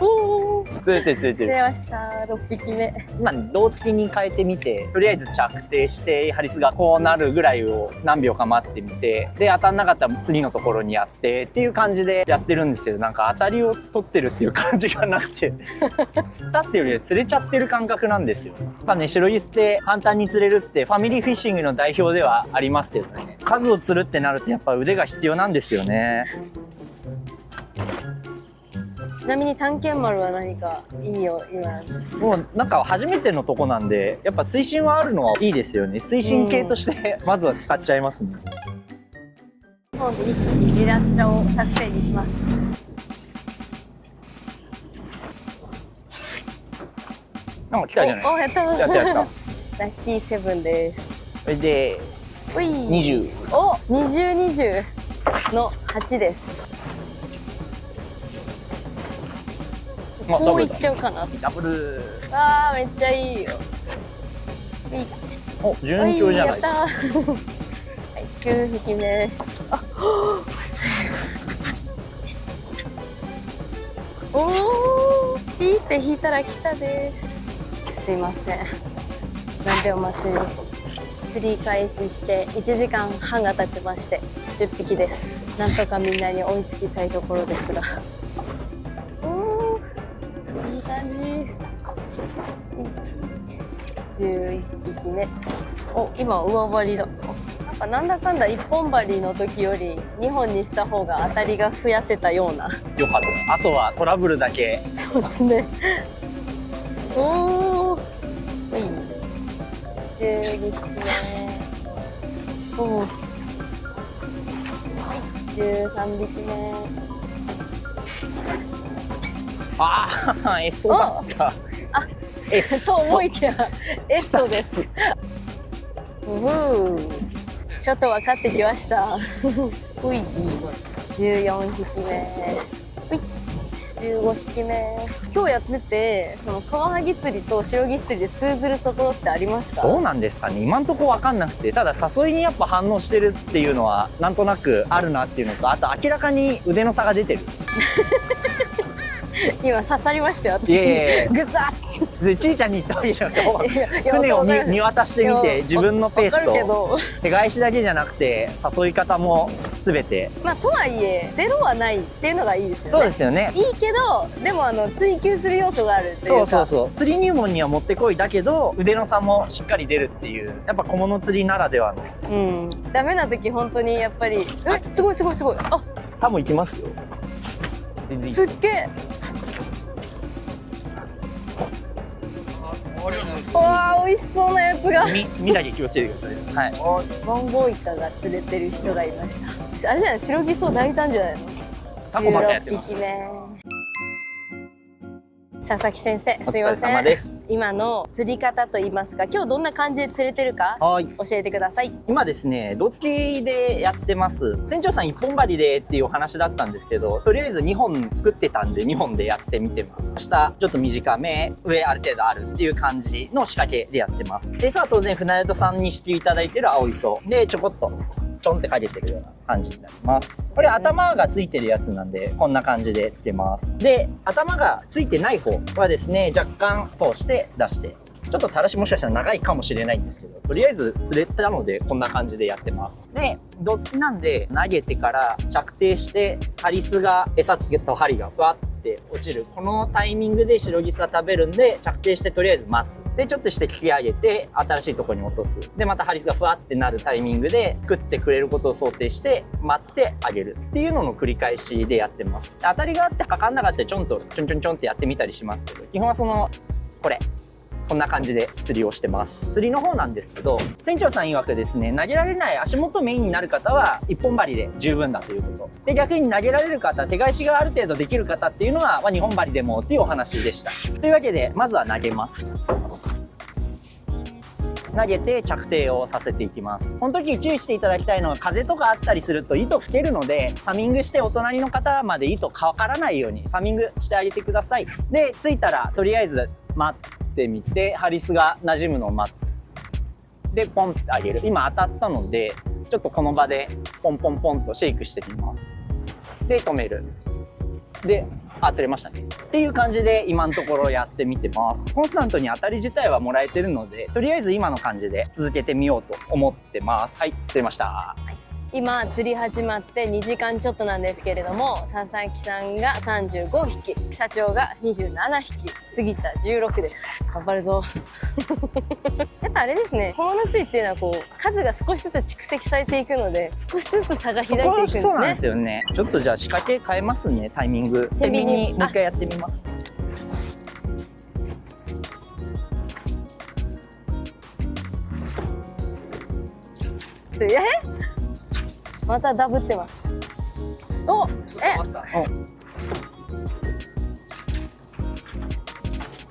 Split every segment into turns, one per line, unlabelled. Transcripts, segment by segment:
おお。
釣れてる釣れてる。
釣れました。6匹目。
今胴付きに変えてみて、とりあえず着底してハリスがこうなるぐらいを何秒か待ってみて、で当たんなかったら次のところにやってっていう感じでやってるんですけど、なんか当たりを取ってるっていう感じがなくて釣ったっていうよりは釣れちゃってる感覚なんですよ。まあね、シロギスって簡単に釣れるってファミリーフィッシングの代表ではありますけどね、数を釣るってなるとやっぱ腕が必要なんですよね。
ちなみに探検丸は何か意味を今。
もうなんか初めてのとこなんで、やっぱ水深はあるのはいいですよね。水深計としてまずは使っちゃいますね。
今度一気にリラッチャを作戦にします。
なんか来たじゃないです
お、やった
か。やったやった。
ラッキーセブンです。
それで
うい。
20。
お、20の8です。
あ
こういっちゃうかな。
ダブル。
あー、めっちゃいいよ。うい。
お、順調じゃない
やったー。はい、9匹目。あ、セーフ。おー、ピーって引いたら来たです。すいません。なんでお祭り。釣り開始して1時間半が経ちまして10匹です。なんとかみんなに追いつきたいところですが。おー、いい感じ。11匹目。お、今上張りだ。なんかなんだかんだ一本針の時より2本にした方が当たりが増やせたような。
よかった。あとはトラブルだけ。
そうですね。おお。いい。12匹目。おお。はい。13匹目。
ああ、エソだった。
あ、
エ
と
ソ。
思いきやエストです。ちょっと分かってきました。ほい、14匹目。ほい、15匹目。今日やってて、そのカワハギ釣りとシロギス釣りで通ずるところってありますか？
どうなんですかね。今んとこ分かんなくて、ただ誘いにやっぱ反応してるっていうのはなんとなくあるなっていうのと、あと明らかに腕の差が出てる。
今刺さりましたよ、私。
いやいやいや
ぐざっ。
でちいちゃんに言ったわけじゃなくて、
いや
船を
わかる
見渡してみて、自分のペース
わかるけ
と
ど、
手返しだけじゃなくて誘い方も全て。
まあとはいえゼロはないっていうのがいいですよね。
そうですよね。
いいけど、でも追求する要素があるっていうか。
そうそうそう。釣り入門にはもってこいだけど腕の差もしっかり出るっていう、やっぱ小物釣りならではの。
うん。ダメな時本当にやっぱり、すごいすごいすごい。あ、
多分いきますよ。全然いいです
すっげえ。わあ、美味しそうなやつが。
炭だけ気をつけてください。はい。
ボンゴイカが釣れてる人がいました。あれじゃない、白ギソ抱いたんじゃないの？
タコまたやって
16
ます。
匹目。佐々木先生、
お疲れ
すいません。
様です。
今の釣り方といいますか、今日どんな感じで釣れてるか
はい。
教えてください。
今ですね、胴付きでやってます。船長さん一本針でっていうお話だったんですけど、とりあえず2本作ってたんで2本でやってみてます。下ちょっと短め、上ある程度あるっていう感じの仕掛けでやってます。餌は当然船宿さんにしていただいてる青磯でちょこっとちょんってかけてるような感じになります。これ頭がついてるやつなんでこんな感じでつけます。で、頭がついてない方はですね、若干通して出して、ちょっと垂らしもしかしたら長いかもしれないんですけど、とりあえず釣れたのでこんな感じでやってます。で、胴付きなんで投げてから着底してハリスが餌と針がふわって落ちる、このタイミングでシロギスは食べるんで着底してとりあえず待つ。で、ちょっとして引き上げて新しいところに落とす。で、またハリスがふわってなるタイミングで食ってくれることを想定して待ってあげるっていうのの繰り返しでやってます。当たりがあってかかんなかったらちょんってやってみたりしますけど、基本はこんな感じで釣りをしてます。釣りの方なんですけど、船長さん曰くですね、投げられない足元メインになる方は一本針で十分だということ。で、逆に投げられる方、手返しがある程度できる方っていうのは、2本針でもっていうお話でした。というわけで、まずは投げます。投げて着底をさせていきます。この時注意していただきたいのは、風とかあったりすると糸吹けるので、サミングしてお隣の方まで糸かからないようにサミングしてあげてください。で、着いたらとりあえず待ってみて、ハリスが馴染むのを待つ。で、ポンってあげる。今当たったので、ちょっとこの場でポンポンポンとシェイクしてみます。で、止める。で、あ、釣れましたね。っていう感じで今のところやってみてます。コンスタントに当たり自体はもらえてるので、とりあえず今の感じで続けてみようと思ってます。はい、釣れました。
今釣り始まって2時間ちょっとなんですけれども、佐々木さんが35匹、社長が27匹、杉田16です。頑張るぞ。やっぱあれですね、この夏っていうのはこう数が少しずつ蓄積されていくので、少しずつ差が開いていくんですね。
そうなんですよね。ちょっとじゃあ仕掛け変えますね、タイミング。天秤にもう一回やってみます。
またダブってます。お、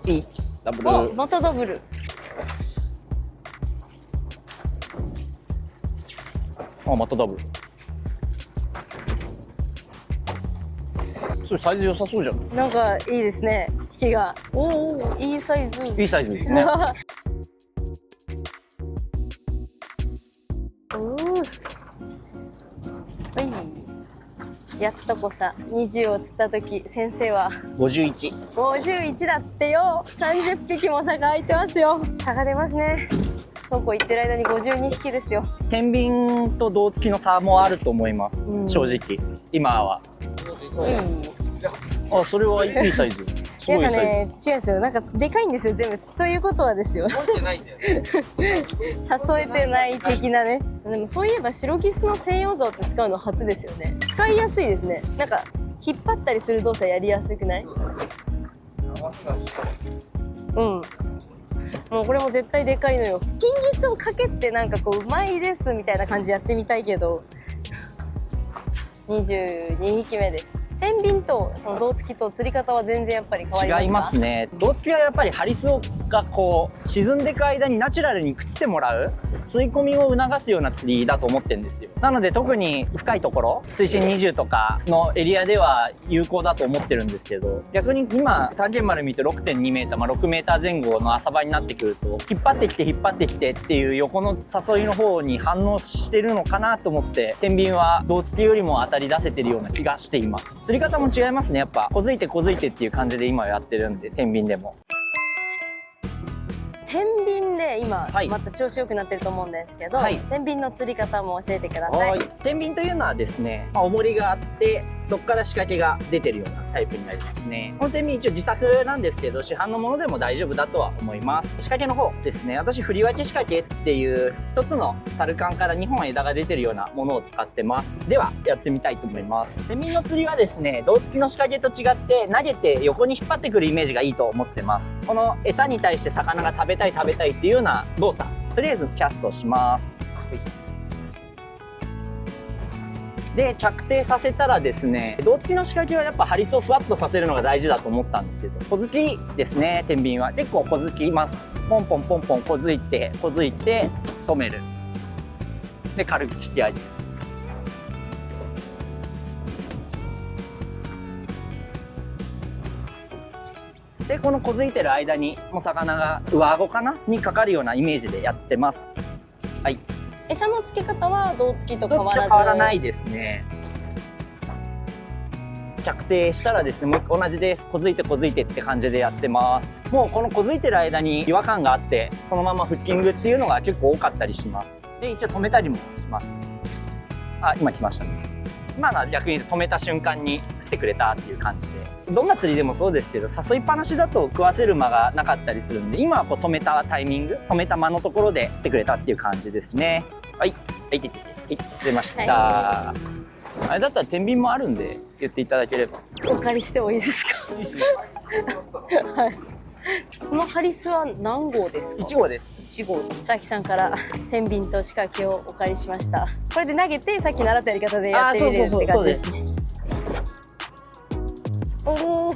いいダブル。
またダブル。
またダブル。それサイズ良さそうじゃん。
なんかいいですね、引きが。おお、いいサイズ。
いいサイズですね。
やっとこさ20を釣った時、先生は
51
だってよ。30匹も差が開いてますよ。差が出ますね。そうこう言ってる間に52匹ですよ。
天秤と胴付きの差もあると思います、正直今は。あ、それはいいサイズ。すごいサイズ。
ね、違うんですよ。なんかでかいんですよ、全部。ということはですよ。
持ってないんだよね。
誘えてない的なね。でもそういえば白ギスの専用竿って使うの初ですよね。使いやすいですね。なんか引っ張ったりする動作やりやすくない？うん。もうこれも絶対でかいのよ。金ギスをかけてなんかこううまいですみたいな感じやってみたいけど。22匹目です。天秤とその胴付きと釣り方は全然やっぱり変わりますか？
違いますね。胴付きはやっぱりハリスがこう沈んでいく間にナチュラルに食ってもらう、吸い込みを促すような釣りだと思ってるんですよ。なので特に深いところ、水深20とかのエリアでは有効だと思ってるんですけど、逆に今単元丸見て 6.2 メーター、6メーター前後の浅場になってくると、引っ張ってきてっていう横の誘いの方に反応してるのかなと思って、天秤は胴付きよりも当たり出せてるような気がしています。釣り方も違いますね。やっぱ小づいてっていう感じで今やってるんで、天秤でも。
天秤で今、
はい、
また調子良くなってると思うんですけど、
はい、
天秤の釣り方も教えてください。
天秤というのはですね、重りがあってそこから仕掛けが出てるようなタイプになりますね。この天秤一応自作なんですけど、市販のものでも大丈夫だとは思います。仕掛けの方ですね、私振り分け仕掛けっていう一つのサルカンから2本枝が出てるようなものを使ってます。ではやってみたいと思います。天秤の釣りはですね、胴付きの仕掛けと違って投げて横に引っ張ってくるイメージがいいと思ってます。この餌に対して魚が食べたいっていうような動作、とりあえずキャストします。で着底させたらですね、胴付きの仕掛けはやっぱハリスをふわっとさせるのが大事だと思ったんですけど、小突きですね。天秤は結構小突きます。ポンポンポンポン小突いて止める。で軽く引き上げる。でこの小づいてる間にもう魚が上顎かなにかかるようなイメージでやってます。はい。
餌の付け方は胴付きと変わらず。
変わらないですね。着底したらですね、もう一回同じです。小づいてって感じでやってます。もうこの小づいてる間に違和感があってそのままフッキングっていうのが結構多かったりします。で一応止めたりもします。あ、今来ましたね。今のは逆に止めた瞬間に食ってくれたっていう感じで、どんな釣りでもそうですけど誘いっぱなしだと食わせる間がなかったりするんで、今はこう止めたタイミング、止めた間のところで食ってくれたっていう感じですね。はい出ました、はい、あれだったら天秤もあるんで言っていただければ。
お借りしてもいいですか？いいですね。はい。このハリスは何号ですか
？1号です。
1号。佐々木さんから天秤と仕掛けをお借りしました。これで投げてさっき習ったやり方でやってみるって感じですね。おお。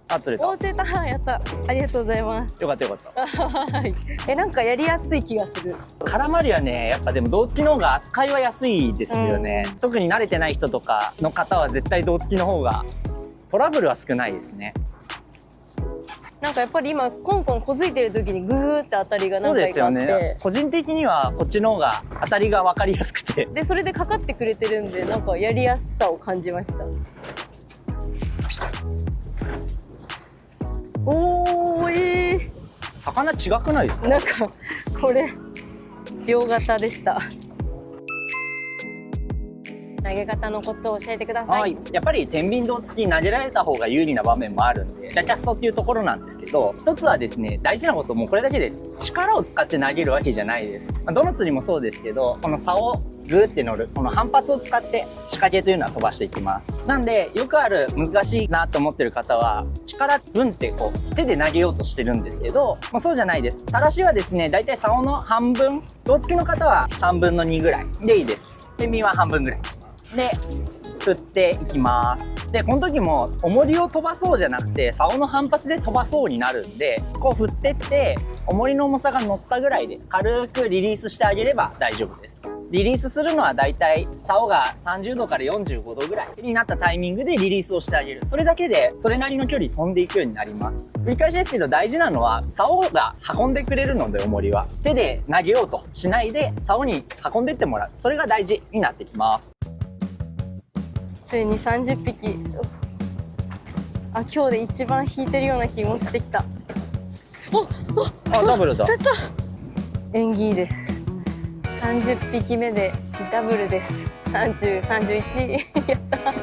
あ、釣れた。
釣れた。やった。ありがとうございます。
よかった
はい。なんかやりやすい気がする。
絡まりはね、やっぱでも胴付きの方が扱いは安いですよね。特に慣れてない人とかの方は絶対胴付きの方がトラブルは少ないですね。
なんかやっぱり今コンコン小づいてる時にグーって当たりが何回かあって、そうですよね。
個人的にはこっちの方が当たりが分かりやすくて、
でそれでかかってくれてるんで、なんかやりやすさを感じました。おー、
魚違くないですか？
なんかこれ両型でした。投げ方のコツを教えてください。
はい、やっぱり天秤胴付き投げられた方が有利な場面もあるんで、ジャキャストっていうところなんですけど、一つはですね、大事なこともうこれだけです。力を使って投げるわけじゃないです。どの釣りもそうですけど、この竿をグーって乗る、この反発を使って仕掛けというのは飛ばしていきます。なんで、よくある難しいなと思ってる方は、力ブンってこう手で投げようとしてるんですけど、そうじゃないです。たらしはですね、だいたい竿の半分、胴付きの方は3分の2ぐらいでいいです。天秤は半分ぐらいにします。で、振っていきます。で、この時も重りを飛ばそうじゃなくて、竿の反発で飛ばそうになるんで、こう振ってって、重りの重さが乗ったぐらいで軽くリリースしてあげれば大丈夫です。リリースするのはだいたい竿が30度から45度ぐらいになったタイミングでリリースをしてあげる。それだけでそれなりの距離飛んでいくようになります。繰り返しですけど大事なのは竿が運んでくれるので、重りは。手で投げようとしないで竿に運んでってもらう。それが大事になってきます。
ついに30匹。あ、今日で一番引いてるような気もしてきた。
あ、ダブルだ。
縁起いいです。30匹目でダブルです。30、31。やった。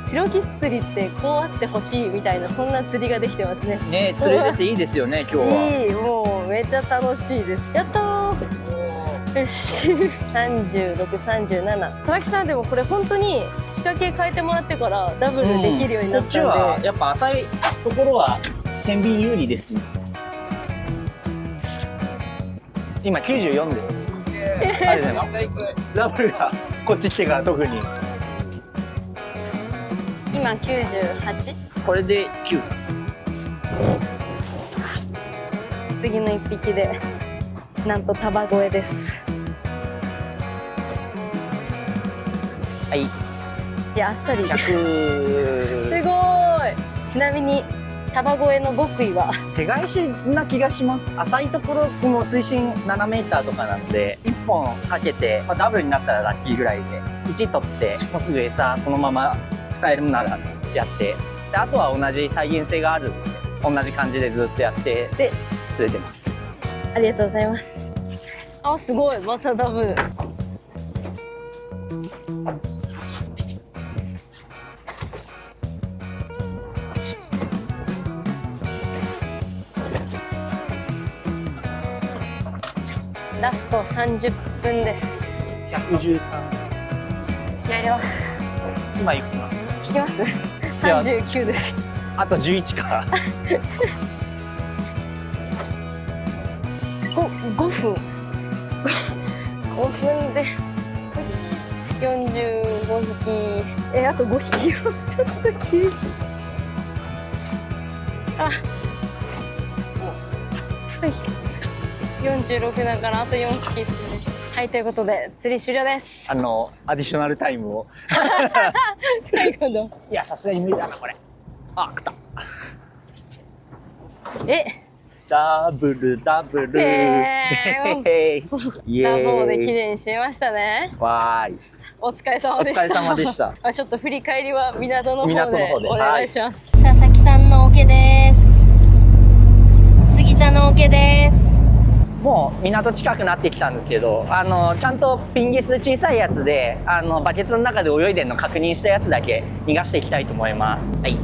白キス釣りってこうあってほしいみたいな、そんな釣りができてますね。
ね、釣れてていいですよね、今日は。
いい、もうめっちゃ楽しいです。やったー。よし。36、37。佐々木さん、でもこれ本当に仕掛け変えてもらってからダブルできるようになったんで。
こっちはやっぱ浅いところは天秤有利ですね。今94で。ありがとうございます。ダブルがこっち来てから特に。
今98。
これで9。
次の1匹でなんと束越えです。
はい。
いや、あっさり。
100。
すごい。ちなみに束越えの極意は？
手返しな気がします。浅いところも水深7メーターとかなので、1本かけて、ダブルになったらラッキーぐらいで、1取ってもうすぐ餌そのまま使えるならやって、であとは同じ再現性があるので、同じ感じでずっとやってで釣れてます。
ありがとうございます。あ、すごい、またダブル。ラスト30分です。
113。
やります。
今いくつなの？
引きます？
いや
39です。
あと11か。
5分。5分で45匹。あと5匹よ。ちょっと厳しい。あ、はい。46だからあと4匹ですね。はい、ということで釣り終了です。
アディショナルタイムを。
最後の。
いや、さすがに無理だな、これ。あ、来た。ダブルダブル。イエーイ。
ダボで綺麗に締めましたね。
わーい。
お疲れ様でした。
お疲れ様でした。
ちょっと振り返りは港の方
港の
で
方で
お願いします。佐々木さんの桶です。杉田の桶です。
もう港近くなってきたんですけど、ちゃんとピンギス小さいやつで、バケツの中で泳いでるの確認したやつだけ逃がしていきたいと思います。はい。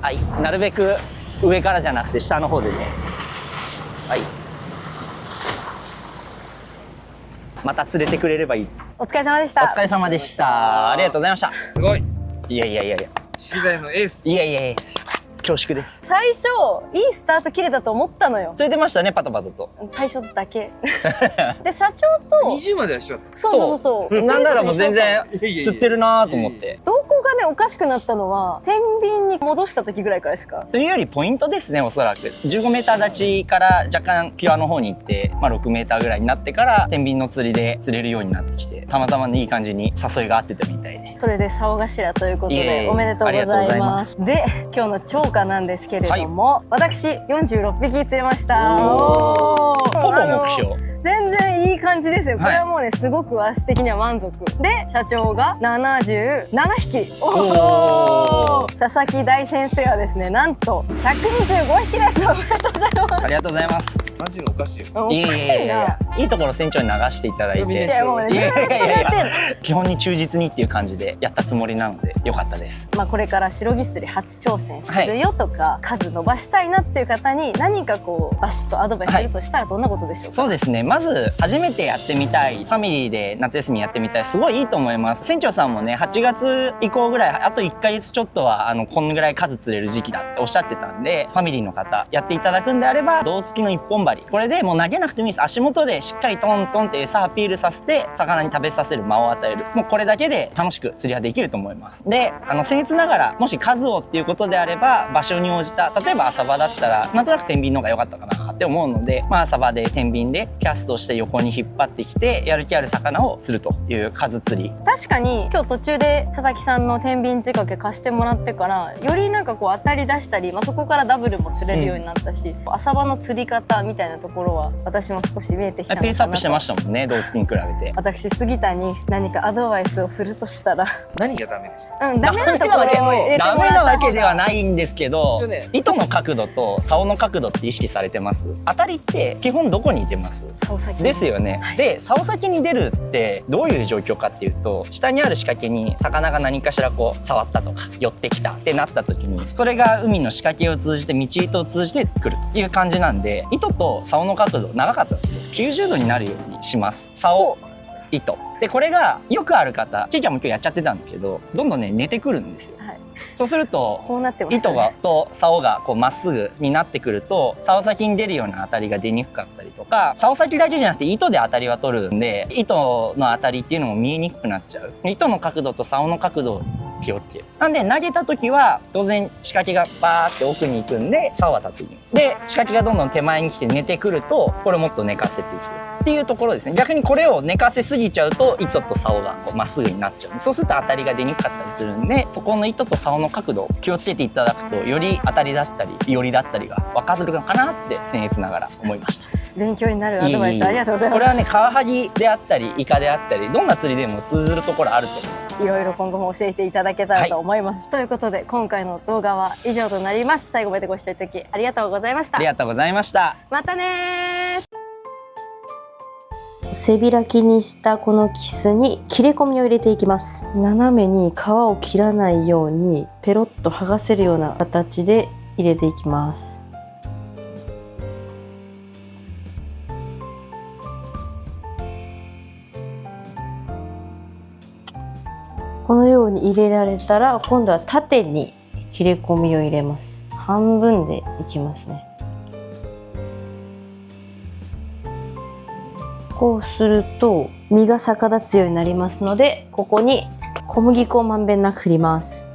はい。なるべく上からじゃなくて下の方でね。はい。また連れてくれればいい。
お疲れ様でした。
お疲れ様でした。ありがとうございました。
すごい。
いやいやいやいや。
次第のエース。
いやいやいや。恐縮です。
最初いいスタート切れたと思ったのよ。
釣れてましたね、パタパタと。
最初だけで社長と
20までは一緒だっ
そう
なんならもう全然
た。いや
釣ってるなと思って。
どこがねおかしくなったのは天秤に戻した時ぐらいからですか？
というよりポイントですね、おそらく。15メーター立ちから若干際の方に行って、6メーターぐらいになってから天秤の釣りで釣れるようになってきて、たまたまねいい感じに誘いが合ってたみたいで。
それで竿頭ということ
いえいえ
でおめでとうござい
ありがとうござい
ま。
ます
で今日の釣果なんですけれども、私46匹釣れました。
ほぼ目標。
全然いい感じですよ。こ
はい
れはもうねすごく私的には満足で、社長が77匹。
おー
佐々木大先生はですねなんと125匹です。おめでとうございます。
ありがとうございます。
マジのおかしいよ。
おかしいな。
いいところ船長に流していただい
みんな
て、
いやもうね
いやいやいやいや
全然
基本に忠実にっていう感じでやったつもりなのでよかったです。
まあこれから白ギス釣り初挑戦するよとか、数伸ばしたいなっていう方に何かこうバシッとアドバイスするとしたらどんなことでしょうか？
そうですね、まず初めてやってみたい、ファミリーで夏休みやってみたい、すごいいいと思います。船長さんもね8月以降ぐらい、あと1ヶ月ちょっとはこんぐらい数釣れる時期だっておっしゃってたんで、ファミリーの方やっていただくんであれば胴付きの一本針、これでもう投げなくてもいいです。足元でしっかりトントンって餌アピールさせて魚に食べさせる間を与える、もうこれだけで楽しく釣りはできると思います。で僭越ながらもし数をっていうことであれば、場所に応じた、例えば浅場だったらなんとなく天秤の方が良かったかなって思うので、浅場で天秤でキャストして横に引っ張ってきてやる気ある魚を釣るという数釣り。
確かに今日途中で佐々木さんの天秤仕掛け貸してもらってからよりなんかこう当たり出したり、そこからダブルも釣れるようになったし、浅場の釣り方みたいなところは私も少し見えてきたのかなと。
ペースアップしてましたもんね、胴付きに比べて。
私杉田に何かアドバイスをするとしたら
何がダメでした？
ダメなところを入れて
ダ
もらった方が
メなわけではないんですけど、
一応ね
糸の角度と竿の角度って意識されてます？当たりって基本どこにいてます？
竿先
ですよね、
はい
で竿先に出るってどういう状況かっていうと、下にある仕掛けに魚が何かしらこう触ったとか寄ってきたってなった時に、それが海の仕掛けを通じて道糸を通じてくるという感じなんで、糸と竿の角度長かったんですけど90度になるようにします。竿、糸で、これがよくある方、ちいちゃんも今日やっちゃってたんですけど、どんどんね寝てくるんですよ。
はい、
そうすると
こうなってました
糸
ね。
がと竿がこうまっすぐになってくると、竿先に出るような当たりが出にくかったりとか、竿先だけじゃなくて糸で当たりは取るんで、糸の当たりっていうのも見えにくくなっちゃう。糸の角度と竿の角度を気をつける。なんで投げた時は当然仕掛けがバーって奥に行くんで竿は立っていく。で仕掛けがどんどん手前に来て寝てくると、これもっと寝かせていくっていうところですね。逆にこれを寝かせすぎちゃうと糸と竿がまっすぐになっちゃう。そうすると当たりが出にくかったりするんで、そこの糸と竿の角度を気をつけていただくと、より当たりだったり寄りだったりが分かるのかなって僭越ながら思いました。
勉強になるアドバイスありがとうございます。
これはね、カワハギであったりイカであったり、どんな釣りでも通ずるところあると思う。
いろいろ今後も教えていただけたらと思います、ということで今回の動画は以上となります。最後までご視聴いただきありがとうございました。
ありがとうございました。
またねー。背開きにしたこのキスに切れ込みを入れていきます。斜めに皮を切らないようにペロッと剥がせるような形で入れていきます。このように入れられたら、今度は縦に切れ込みを入れます。半分でいきますね。こうすると身が逆立つようになりますので、ここに小麦粉をまんべんなく振ります。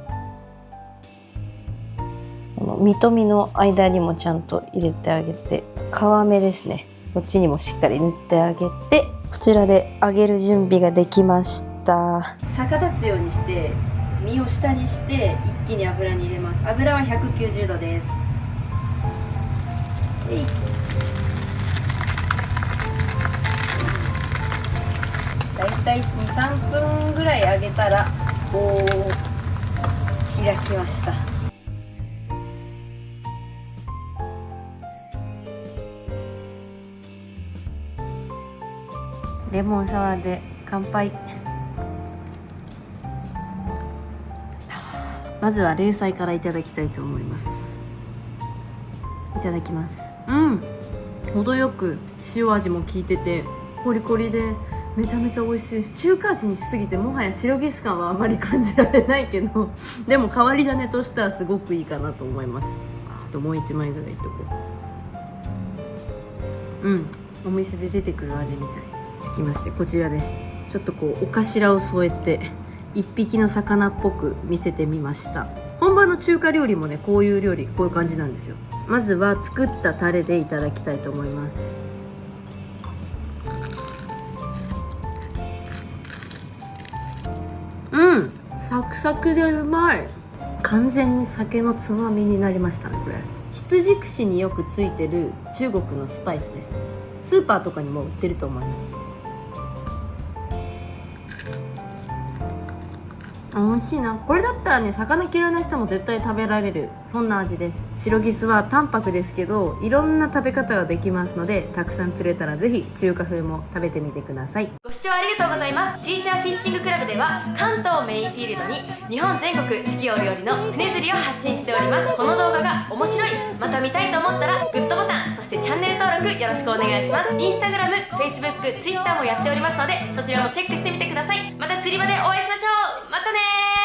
この身と身の間にもちゃんと入れてあげて、皮目ですね、こっちにもしっかり塗ってあげて、こちらで揚げる準備ができました。逆立つようにして身を下にして一気に油に入れます。油は190度です。だいたい 2,3 分ぐらい揚げたら開きました。レモンサワーで乾杯。まずは冷菜からいただきたいと思います。いただきます。程よく塩味も効いててコリコリでめちゃめちゃ美味しい。中華味にしすぎてもはやシロギス感はあまり感じられないけどでも変わり種としてはすごくいいかなと思います。ちょっともう1枚ぐらいいっとこう。お店で出てくる味みたい。つきましてこちらです。ちょっとこうお頭を添えて1匹の魚っぽく見せてみました。本場の中華料理もね、こういう料理こういう感じなんですよ。まずは作ったタレでいただきたいと思います。サクサクでうまい。完全に酒のつまみになりましたね。これ羊串によくついてる中国のスパイスです。スーパーとかにも売ってると思います。美味しいな。これだったらね、魚嫌いな人も絶対食べられる、そんな味です。シロギスは淡白ですけどいろんな食べ方ができますので、たくさん釣れたらぜひ中華風も食べてみてください。ご視聴ありがとうございます。ちーちゃんフィッシングクラブでは関東メインフィールドに日本全国四季折々の船釣りを発信しております。この動画が面白い、また見たいと思ったらグッドボタン、そしてチャンネル登録よろしくお願いします。インスタグラム、フェイスブック、ツイッターもやっておりますので、そちらもチェックしてみてください。また釣り場でお会いしましょう。またねー。